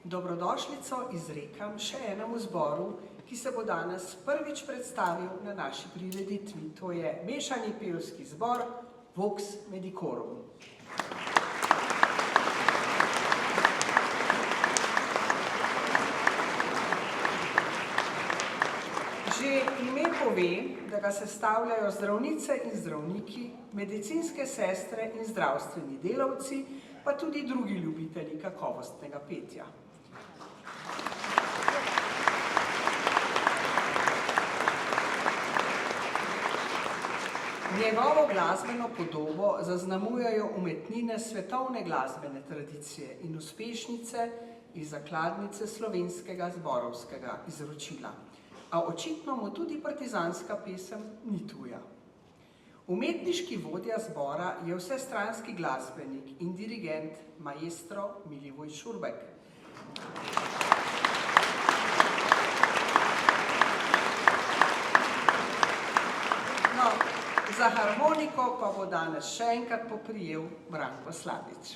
Dobrodošlico izrekam še enemu zboru, ki se bo danes prvič predstavil na naši prireditvi. To je mešani pevski zbor Vox Medicorum. Že ime pove, da ga sestavljajo zdravnice in zdravniki, medicinske sestre in zdravstveni delavci, pa tudi drugi ljubitelji kakovostnega petja. Njegovo glasbeno podobo zaznamujejo umetnine svetovne glasbene tradicije in uspešnice iz zakladnice slovenskega zborovskega izročila. A očitno mu tudi partizanska pesem ni tuja. Umetniški vodja zbora je vsestranski glasbenik in dirigent maestro Milivoj Šurbek. No, za harmoniko pa bo danes še enkrat poprijel Branko Slavič.